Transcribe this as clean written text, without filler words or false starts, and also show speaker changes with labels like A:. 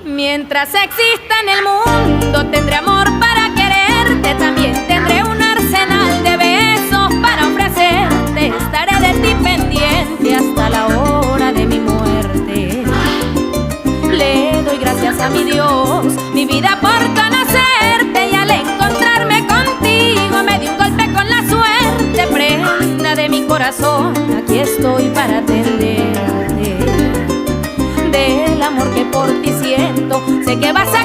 A: Mientras exista en el mundo tendré amor para quererte, también tendré un arsenal de besos para ofrecerte. Estaré de ti pendiente hasta la hora de mi muerte. Le doy gracias a mi Dios, mi vida por conocerte, y al encontrarme contigo me di un golpe con la suerte. Prenda de mi corazón, aquí estoy para atenderte. Del amor que por ti siento, sé que vas a